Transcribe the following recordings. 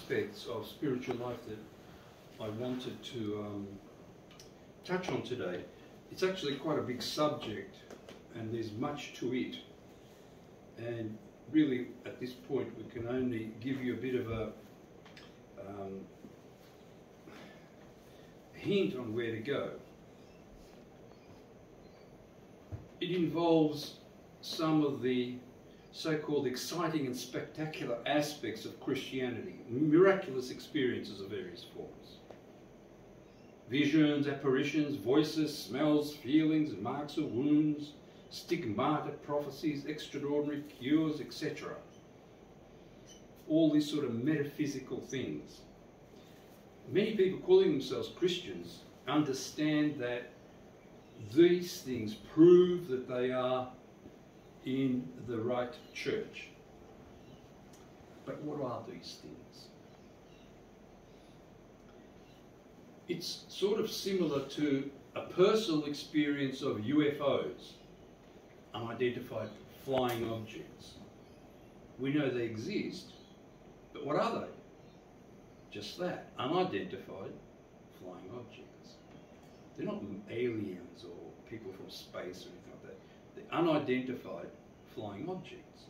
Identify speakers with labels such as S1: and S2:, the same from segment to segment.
S1: aspects of spiritual life that I wanted to touch on today. It's actually quite a big subject, and there's much to it. And really, at this point, we can only give you a bit of a hint on where to go. It involves some of the so-called exciting and spectacular aspects of Christianity, miraculous experiences of various forms. Visions, apparitions, voices, smells, feelings, marks of wounds, stigmata, prophecies, extraordinary cures, etc. All these sort of metaphysical things. Many people calling themselves Christians understand that these things prove that they are in the right church. But what are these things? It's sort of similar to a personal experience of UFOs, unidentified flying objects. We know they exist, but what are they? Just that, unidentified flying objects. They're not aliens or people from space or anything like that. They're unidentified flying objects.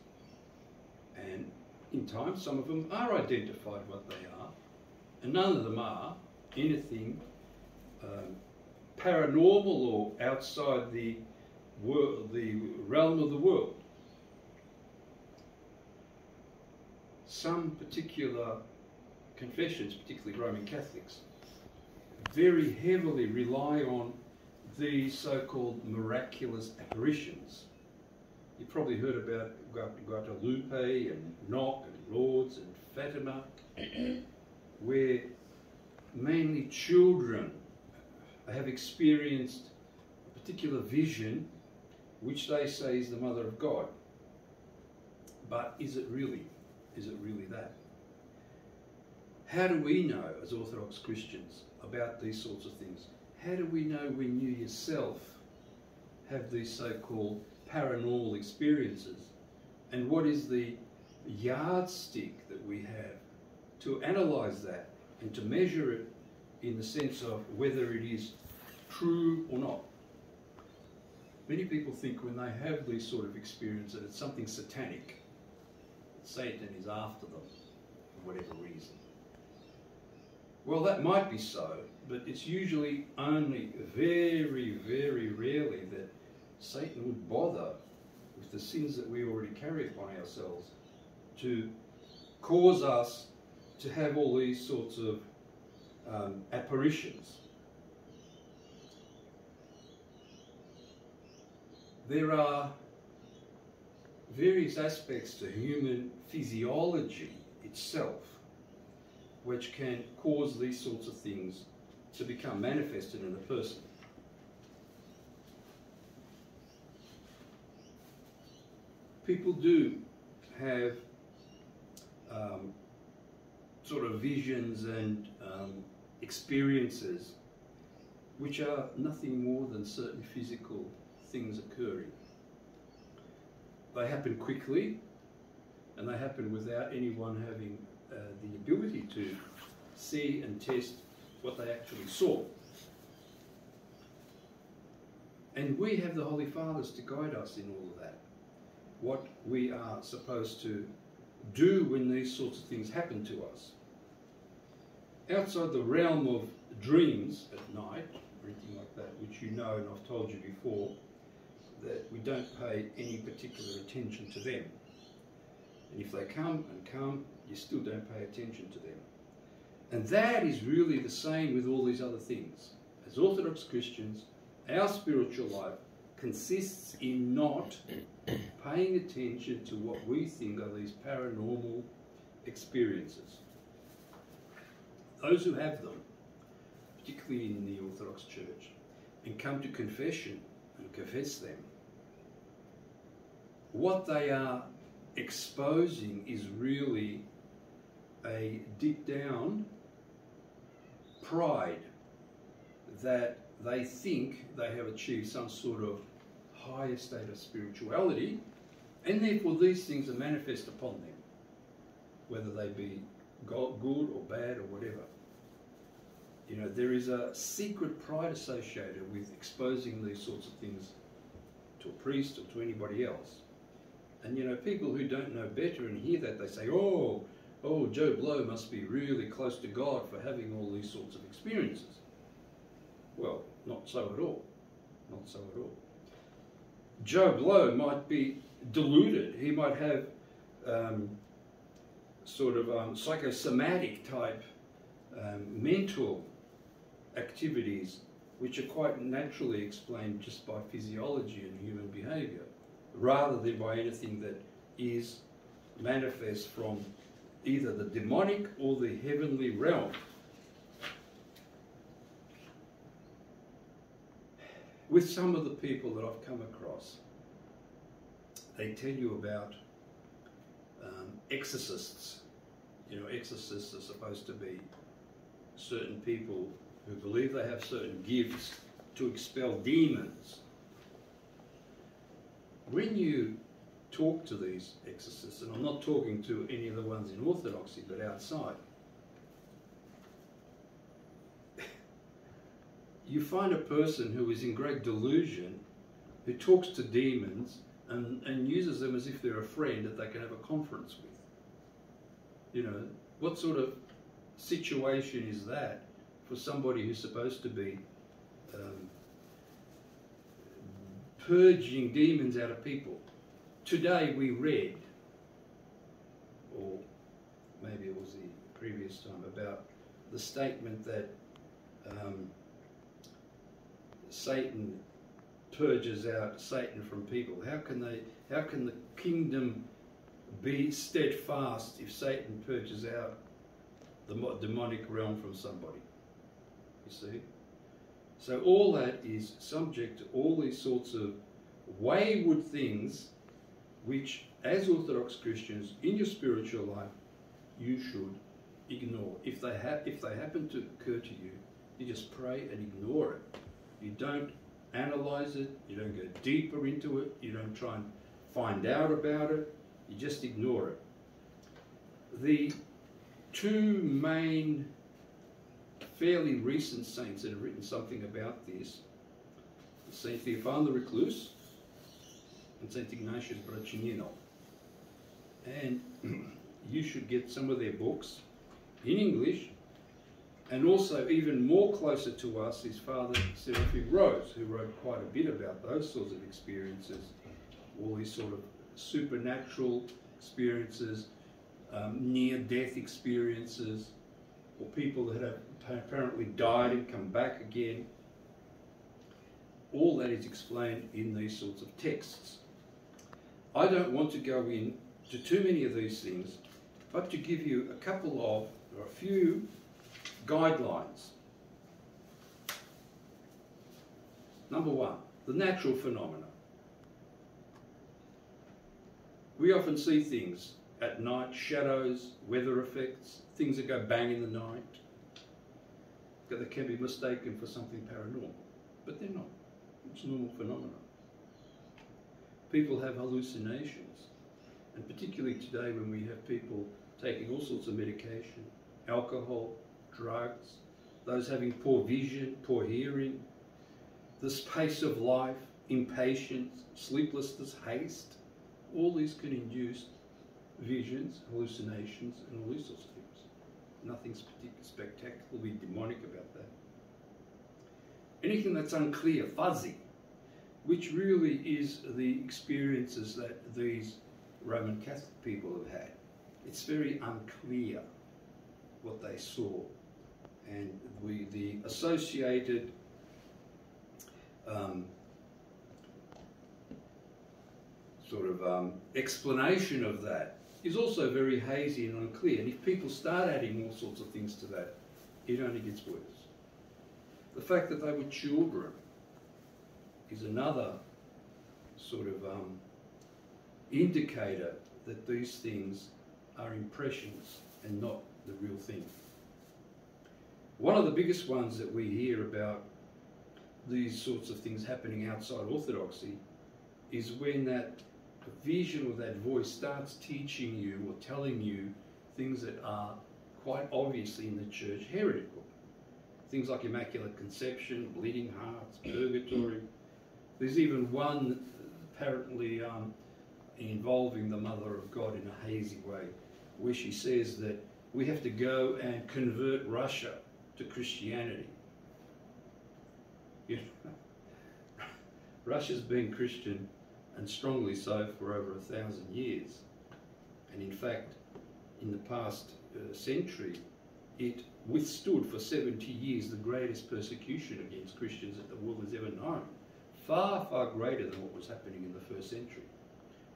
S1: And in time, some of them are identified what they are, and none of them are anything paranormal or outside the world, the realm of the world. Some particular confessions, particularly Roman Catholics, very heavily rely on these so-called miraculous apparitions. You've probably heard about Guadalupe and Knock and Lourdes and Fatima, where mainly children have experienced a particular vision which they say is the Mother of God. But is it really? Is it really that? How do we know, as Orthodox Christians, about these sorts of things? How do we know when you yourself have these so-called paranormal experiences? And what is the yardstick that we have to analyse that and to measure it in the sense of whether it is true or not? Many people think when they have these sort of experiences that it's something satanic. Satan is after them for whatever reason. Well, that might be so, but it's usually only very, very rarely that Satan would bother with the sins that we already carry upon ourselves to cause us to have all these sorts of apparitions. There are various aspects to human physiology itself which can cause these sorts of things to become manifested in a person. People do have sort of visions and experiences which are nothing more than certain physical things occurring. They happen quickly, and they happen without anyone having the ability to see and test what they actually saw. And we have the Holy Fathers to guide us in all of that. What we are supposed to do when these sorts of things happen to us. Outside the realm of dreams at night, or anything like that, which you know and I've told you before, that we don't pay any particular attention to them. And if they come and come, you still don't pay attention to them. And that is really the same with all these other things. As Orthodox Christians, our spiritual life consists in not paying attention to what we think are these paranormal experiences. Those who have them, particularly in the Orthodox Church, and come to confession and confess them, what they are exposing is really a deep down pride that they think they have achieved some sort of higher state of spirituality, and therefore these things are manifest upon them, whether they be good or bad or whatever. You know, there is a secret pride associated with exposing these sorts of things to a priest or to anybody else. And you know, people who don't know better and hear that, they say, oh, Joe Blow must be really close to God for having all these sorts of experiences. Well, not so at all. Not so at all. Joe Blow might be deluded. He might have psychosomatic type mental activities which are quite naturally explained just by physiology and human behaviour, rather than by anything that is manifest from either the demonic or the heavenly realm. With some of the people that I've come across, they tell you about exorcists. You know, exorcists are supposed to be certain people who believe they have certain gifts to expel demons. When you talk to these exorcists, and I'm not talking to any of the ones in Orthodoxy, but outside, you find a person who is in great delusion, who talks to demons and uses them as if they're a friend that they can have a conference with. You know, what sort of situation is that for somebody who's supposed to be purging demons out of people? Today we read, or maybe it was the previous time, about the statement that Satan purges out Satan from people. How can the kingdom be steadfast if Satan purges out the demonic realm from somebody? You see? So all that is subject to all these sorts of wayward things which, as Orthodox Christians, in your spiritual life, you should ignore. If they happen to occur to you, you just pray and ignore it. You don't analyze it, you don't go deeper into it, you don't try and find out about it, you just ignore it. The two main fairly recent saints that have written something about this, Saint Theophan the Recluse and Saint Ignatius Bracinino. And you should get some of their books in English. And also, even more closer to us is Father Seraphim Rose, who wrote quite a bit about those sorts of experiences, all these sort of supernatural experiences, near-death experiences, or people that have apparently died and come back again. All that is explained in these sorts of texts. I don't want to go into too many of these things, but to give you a couple of, or a few, guidelines. Number one, the natural phenomena. We often see things at night, shadows, weather effects, things that go bang in the night, that can be mistaken for something paranormal, but they're not. It's normal phenomena. People have hallucinations, and particularly today when we have people taking all sorts of medication, alcohol, drugs, those having poor vision, poor hearing, this pace of life, impatience, sleeplessness, haste, all these can induce visions, hallucinations, and all these sorts of things. Nothing's particularly spectacularly demonic about that. Anything that's unclear, fuzzy, which really is the experiences that these Roman Catholic people have had. It's very unclear what they saw, and the associated explanation of that is also very hazy and unclear. And if people start adding all sorts of things to that, it only gets worse. The fact that they were children is another sort of indicator that these things are impressions and not the real thing. One of the biggest ones that we hear about these sorts of things happening outside Orthodoxy is when that vision or that voice starts teaching you or telling you things that are quite obviously in the church heretical. Things like Immaculate Conception, Bleeding Hearts, Purgatory. There's even one apparently involving the Mother of God in a hazy way, where she says that we have to go and convert Russia to Christianity. You know, Russia's been Christian, and strongly so, for over 1,000 years. And in fact, in the past century, it withstood for 70 years the greatest persecution against Christians that the world has ever known. Far, far greater than what was happening in the first century,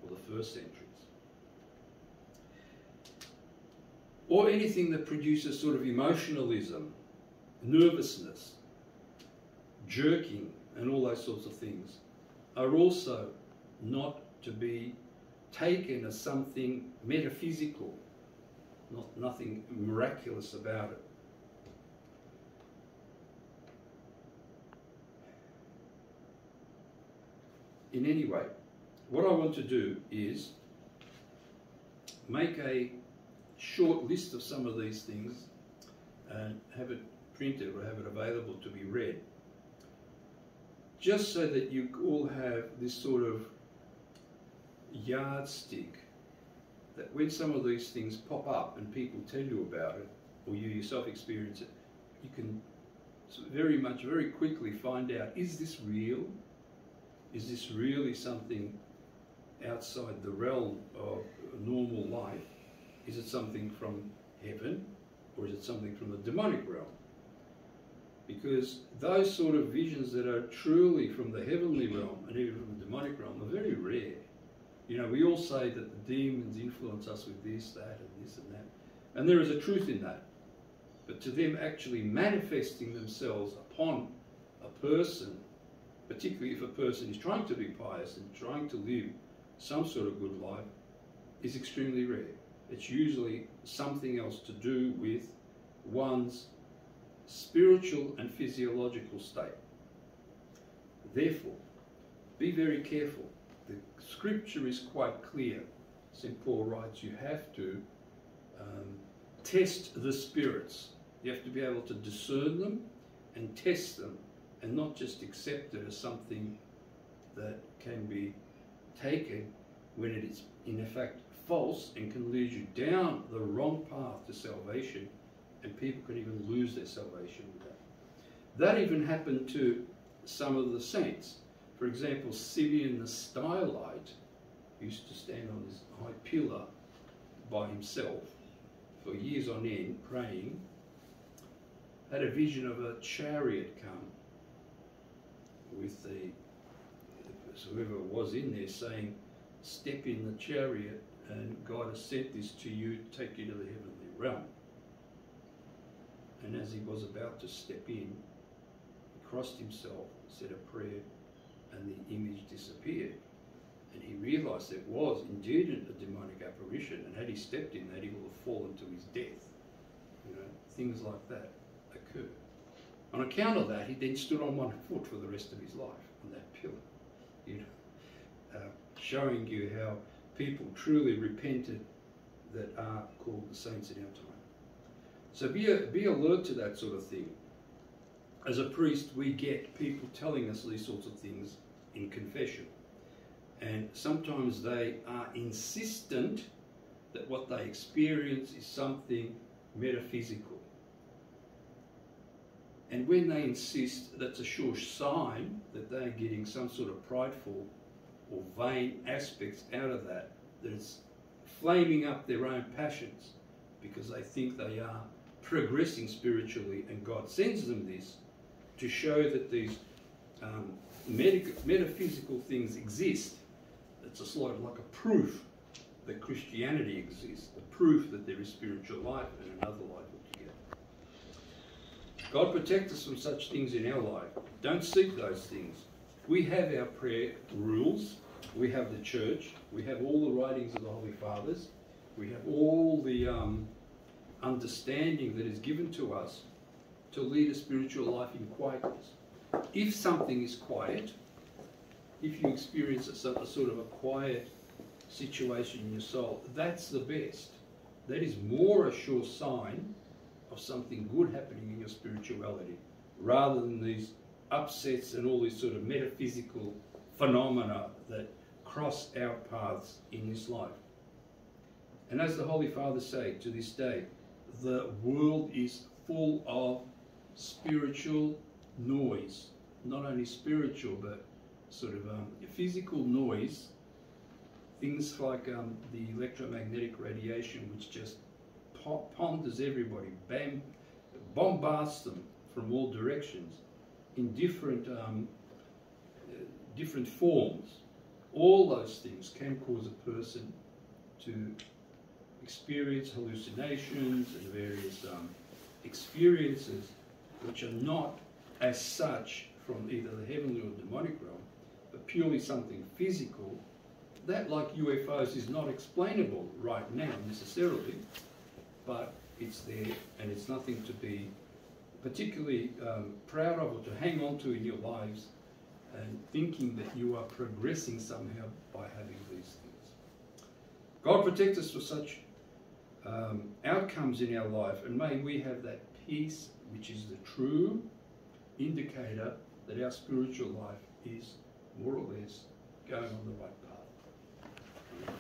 S1: or the first centuries. Or anything that produces sort of emotionalism, nervousness, jerking, and all those sorts of things are also not to be taken as something metaphysical, nothing miraculous about it. In any way, what I want to do is make a short list of some of these things and have it printed or have it available to be read, just so that you all have this sort of yardstick that when some of these things pop up and people tell you about it, or you yourself experience it, you can very quickly find out, is this real? Is this really something outside the realm of normal life? Is it something from heaven, or is it something from the demonic realm? Because those sort of visions that are truly from the heavenly realm and even from the demonic realm are very rare. You know, we all say that the demons influence us with this, that, and this and that. And there is a truth in that. But to them actually manifesting themselves upon a person, particularly if a person is trying to be pious and trying to live some sort of good life, is extremely rare. It's usually something else to do with one's spiritual and physiological state. Therefore, be very careful. The scripture is quite clear. St. Paul writes, you have to test the spirits. You have to be able to discern them and test them, and not just accept it as something that can be taken when it is in effect false and can lead you down the wrong path to salvation, and people can even lose their salvation with that. That even happened to some of the saints. For example, Simeon the Stylite used to stand on this high pillar by himself for years on end praying, had a vision of a chariot come with whoever was in there saying, step in the chariot and God has sent this to you to take you to the heavenly realm. And as he was about to step in, he crossed himself, said a prayer, and the image disappeared. And he realized it was indeed a demonic apparition, and had he stepped in that, he would have fallen to his death. You know, things like that occur. On account of that, he then stood on one foot for the rest of his life on that pillar, you know, showing you how people truly repented that are called the saints in our time. So be alert to that sort of thing. As a priest, we get people telling us these sorts of things in confession. And sometimes they are insistent that what they experience is something metaphysical. And when they insist, that's a sure sign that they're getting some sort of prideful or vain aspects out of that, that it's flaming up their own passions because they think they are progressing spiritually, and God sends them this to show that these metaphysical things exist. It's a sort of like a proof that Christianity exists, a proof that there is spiritual life and another life altogether. God protect us from such things in our life. Don't seek those things. We have our prayer rules. We have the church. We have all the writings of the Holy Fathers. We have all the understanding that is given to us to lead a spiritual life in quietness. If something is quiet, if you experience a sort of a quiet situation in your soul, that's the best. that is more a sure sign of something good happening in your spirituality, rather than these upsets and all these sort of metaphysical phenomena that cross our paths in this life. And as the Holy Fathers say to this day, the world is full of spiritual noise, not only spiritual but sort of physical noise, things like the electromagnetic radiation, which just ponders everybody, bombards them from all directions in different different forms. All those things can cause a person to experience hallucinations and various experiences which are not as such from either the heavenly or demonic realm, but purely something physical that, like UFOs, is not explainable right now necessarily, but it's there, and it's nothing to be particularly proud of or to hang on to in your lives, and thinking that you are progressing somehow by having these things. God protect us for such outcomes in our life, and may we have that peace which is the true indicator that our spiritual life is more or less going on the right path.